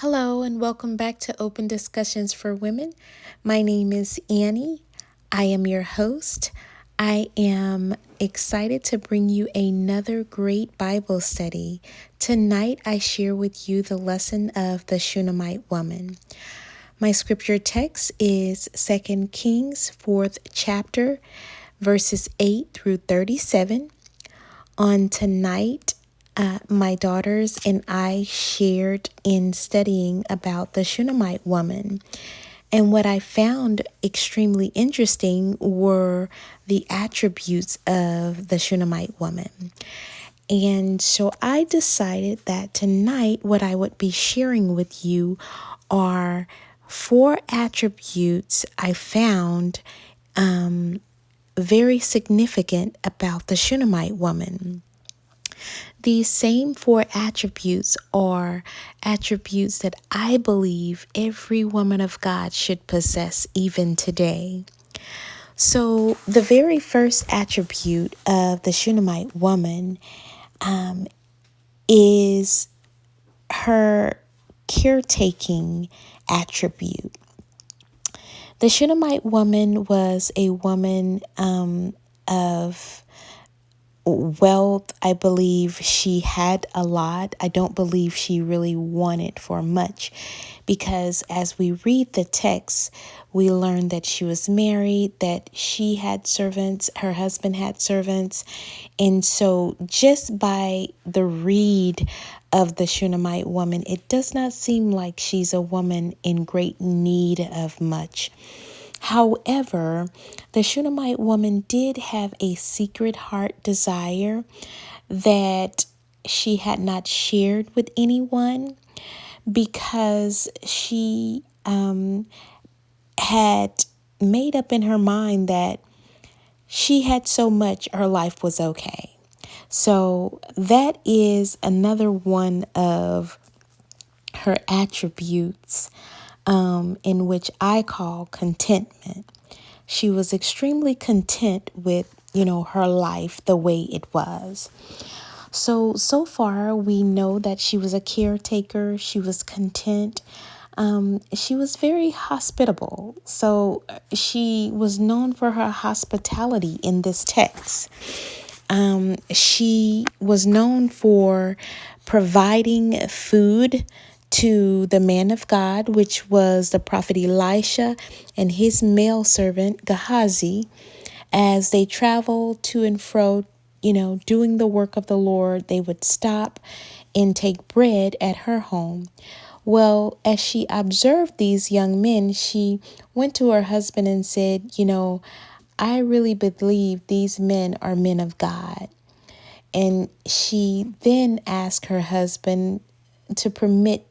Hello, and welcome back to Open Discussions for Women. My name is Annie. I am your host. I am excited to bring you another great Bible study. Tonight, I share with you the lesson of the Shunammite Woman. My scripture text is 2 Kings 4th chapter, verses 8 through 37. On tonight, my daughters and I shared in studying about the Shunammite woman. And what I found extremely interesting were the attributes of the Shunammite woman. And so I decided that tonight what I would be sharing with you are 4 attributes I found very significant about the Shunammite woman. These same 4 attributes are attributes that I believe every woman of God should possess even today. So, the very first attribute of the Shunammite woman is her caretaking attribute. The Shunamite woman was a woman of wealth. I believe she had a lot. I don't believe she really wanted for much, because as we read the text, we learn that she was married, that she had servants, her husband had servants. And so just by the read of the Shunammite woman, it does not seem like she's a woman in great need of much. However, the Shunammite woman did have a secret heart desire that she had not shared with anyone, because she had made up in her mind that she had so much, her life was okay. So that is another one of her attributes, in which I call contentment. She was extremely content with, her life the way it was. So far, we know that she was a caretaker. She was content. She was very hospitable. So she was known for her hospitality in this text. She was known for providing food to the man of God, which was the prophet Elisha and his male servant Gehazi, as they traveled to and fro, doing the work of the Lord. They would stop and take bread at her home. Well, as she observed these young men, she went to her husband and said, I really believe these men are men of God. And she then asked her husband to permit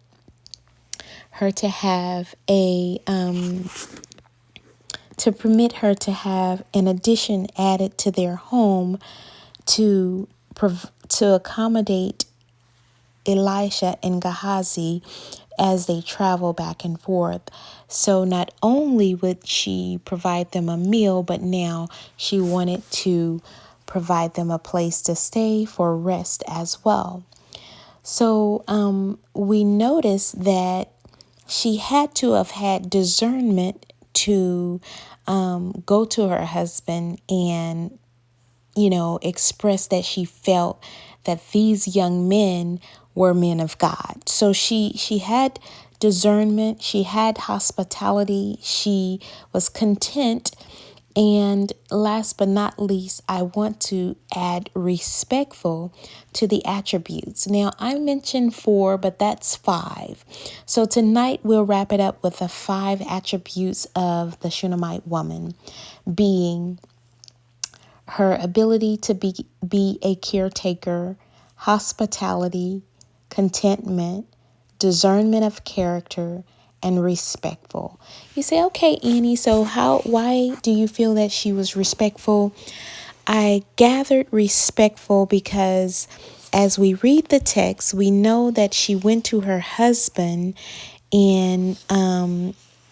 her to have an addition added to their home to accommodate Elisha and Gehazi as they travel back and forth. So not only would she provide them a meal, but now she wanted to provide them a place to stay for rest as well. So we notice that she had to have had discernment to go to her husband and, express that she felt that these young men were men of God. So she had discernment, she had hospitality, she was content. And last but not least, I want to add respectful to the attributes. Now, I mentioned 4, but that's 5. So tonight we'll wrap it up with the 5 attributes of the Shunammite woman, being her ability to be a caretaker, hospitality, contentment, discernment of character, and respectful. You say, okay, Annie, so why do you feel that she was respectful? I gathered respectful because as we read the text, we know that she went to her husband and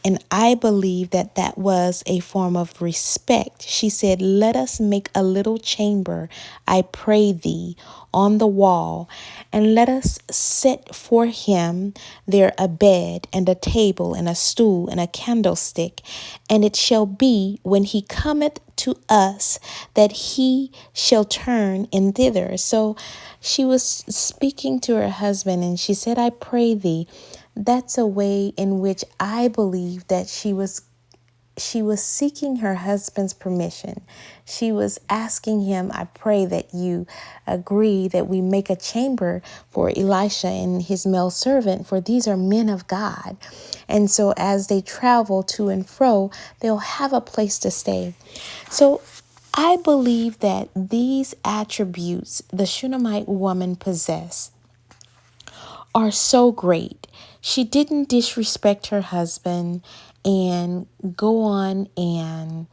And I believe that that was a form of respect. She said, "Let us make a little chamber, I pray thee, on the wall, and let us set for him there a bed and a table and a stool and a candlestick. And it shall be when he cometh to us that he shall turn in thither." So she was speaking to her husband and she said, "I pray thee." That's a way in which I believe that she was seeking her husband's permission. She was asking him, "I pray that you agree that we make a chamber for Elisha and his male servant, for these are men of God. And so as they travel to and fro, they'll have a place to stay." So I believe that these attributes the Shunammite woman possessed are so great. She didn't disrespect her husband and go on and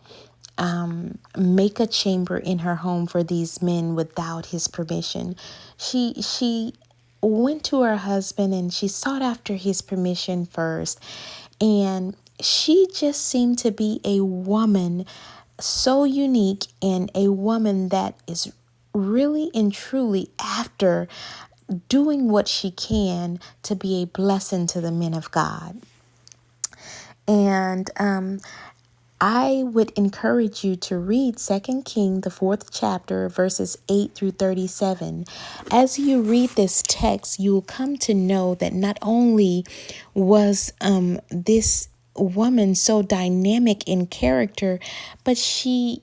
make a chamber in her home for these men without his permission. She went to her husband and she sought after his permission first. And she just seemed to be a woman so unique and a woman that is really and truly after doing what she can to be a blessing to the men of God. And I would encourage you to read 2 King, the 4th chapter, verses 8 through 37. As you read this text, you will come to know that not only was this woman so dynamic in character, but she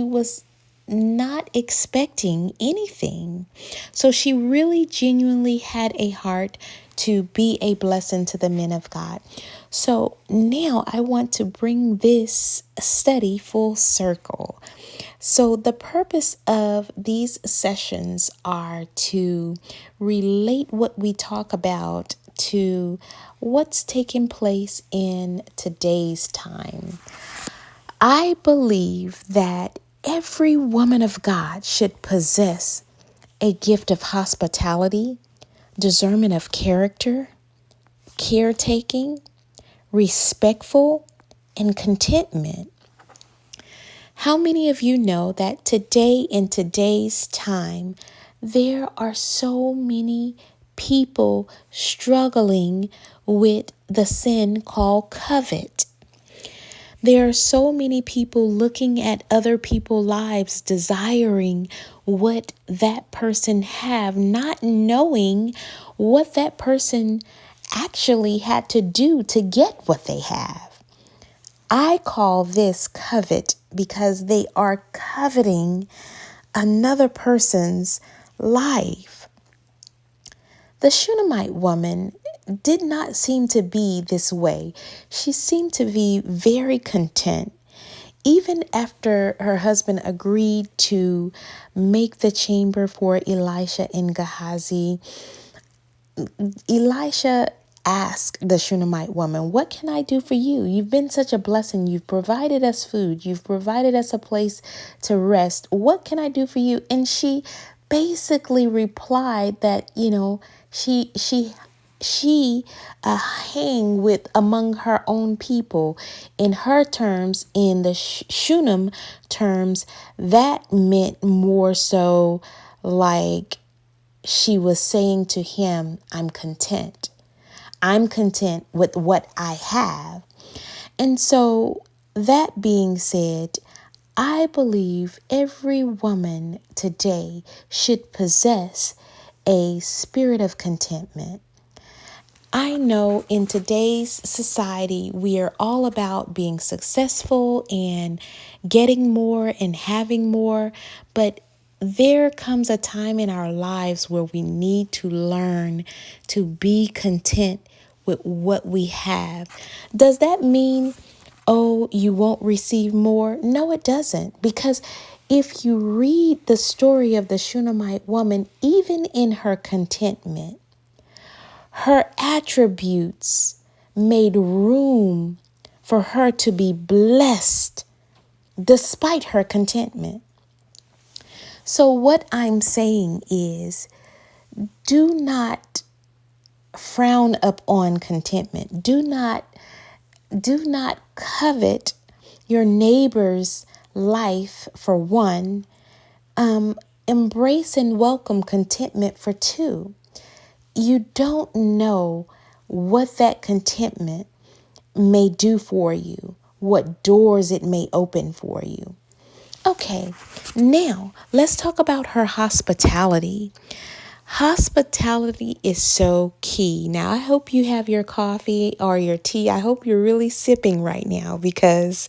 was not expecting anything. So she really genuinely had a heart to be a blessing to the men of God. So now I want to bring this study full circle. So the purpose of these sessions are to relate what we talk about to what's taking place in today's time. I believe that every woman of God should possess a gift of hospitality, discernment of character, caretaking, respectful, and contentment. How many of you know that today, in today's time, there are so many people struggling with the sin called covet? There are so many people looking at other people's lives, desiring what that person have, not knowing what that person actually had to do to get what they have. I call this covet because they are coveting another person's life. The Shunammite woman did not seem to be this way. She seemed to be very content. Even after her husband agreed to make the chamber for Elisha and Gehazi, Elisha asked the Shunammite woman, "What can I do for you? You've been such a blessing. You've provided us food. You've provided us a place to rest. What can I do for you?" And she basically replied that, she hang with among her own people. In her terms, in the Shunam terms, that meant more so like she was saying to him, "I'm content. I'm content with what I have." And so that being said, I believe every woman today should possess a spirit of contentment. I know in today's society, we are all about being successful and getting more and having more, but there comes a time in our lives where we need to learn to be content with what we have. Does that mean, oh, you won't receive more? No, it doesn't. Because if you read the story of the Shunammite woman, even in her contentment, her attributes made room for her to be blessed despite her contentment. So what I'm saying is, do not frown upon contentment. Do not do not covet your neighbor's life for one. Embrace and welcome contentment for two. You don't know what that contentment may do for you, what doors it may open for you. Okay, now let's talk about her hospitality. Hospitality is so key. Now, I hope you have your coffee or your tea. I hope you're really sipping right now, because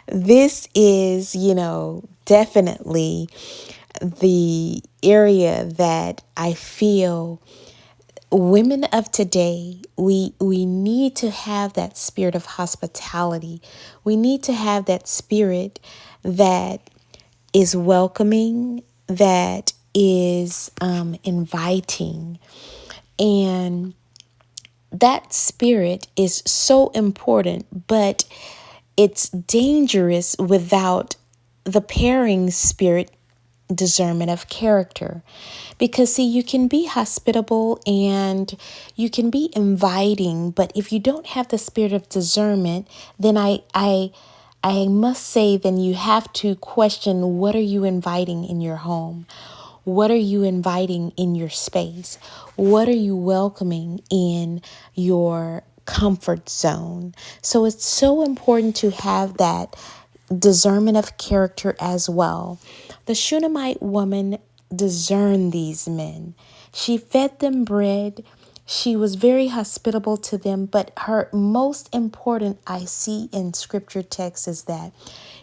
this is, definitely the area that I feel women of today, we need to have that spirit of hospitality. We need to have that spirit that is welcoming, that is inviting. And that spirit is so important, but it's dangerous without the pairing spirit discernment of character. Because see, you can be hospitable and you can be inviting, but if you don't have the spirit of discernment, then I must say, then you have to question, what are you inviting in your home? What are you inviting in your space? What are you welcoming in your comfort zone? So it's so important to have that discernment of character as well. The Shunammite woman discerned these men. She fed them bread. She was very hospitable to them, but her most important I see in scripture text is that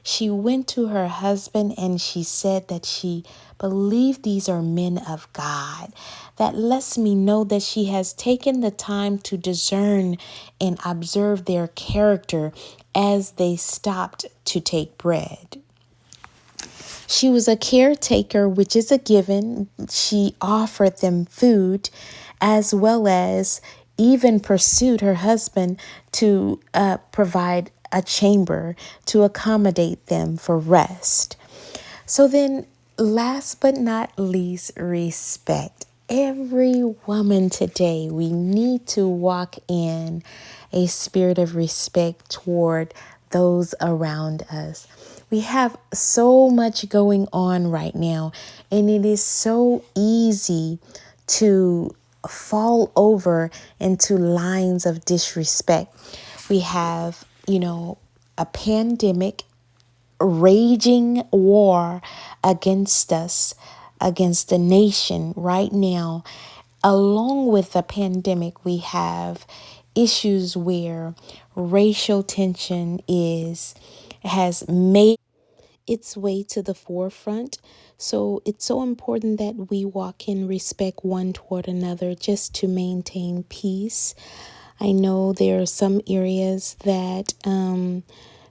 she went to her husband and she said that she believed these are men of God. That lets me know that she has taken the time to discern and observe their character as they stopped to take bread. She was a caretaker, which is a given. She offered them food, as well as even pursued her husband to provide a chamber to accommodate them for rest. So then, last but not least, respect. Every woman today, we need to walk in a spirit of respect toward those around us. We have so much going on right now, and it is so easy to fall over into lines of disrespect. We have, a pandemic, raging war against us, against the nation right now. Along with the pandemic, we have issues where racial tension has made its way to the forefront. So it's so important that we walk in respect one toward another, just to maintain peace. I know there are some areas that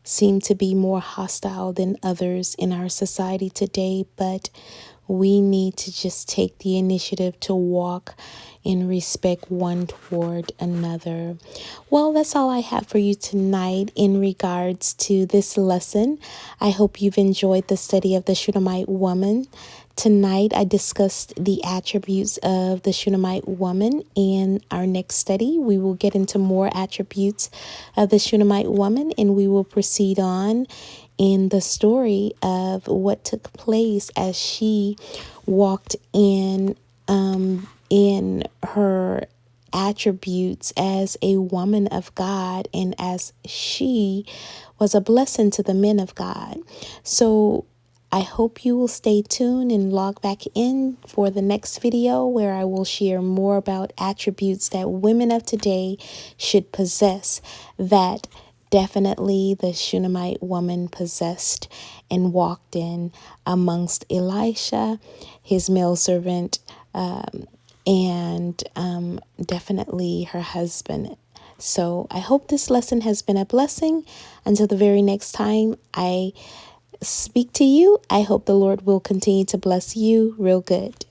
seem to be more hostile than others in our society today, but we need to just take the initiative to walk in respect one toward another. Well, that's all I have for you tonight in regards to this lesson. I hope you've enjoyed the study of the Shunammite woman. Tonight, I discussed the attributes of the Shunammite woman. In our next study, we will get into more attributes of the Shunammite woman, and we will proceed on in the story of what took place as she walked in her attributes as a woman of God, and as she was a blessing to the men of God. So I hope you will stay tuned and log back in for the next video, where I will share more about attributes that women of today should possess, that definitely the Shunammite woman possessed and walked in amongst Elisha, his male servant, and definitely her husband. So I hope this lesson has been a blessing. Until the very next time I speak to you, I hope the Lord will continue to bless you real good.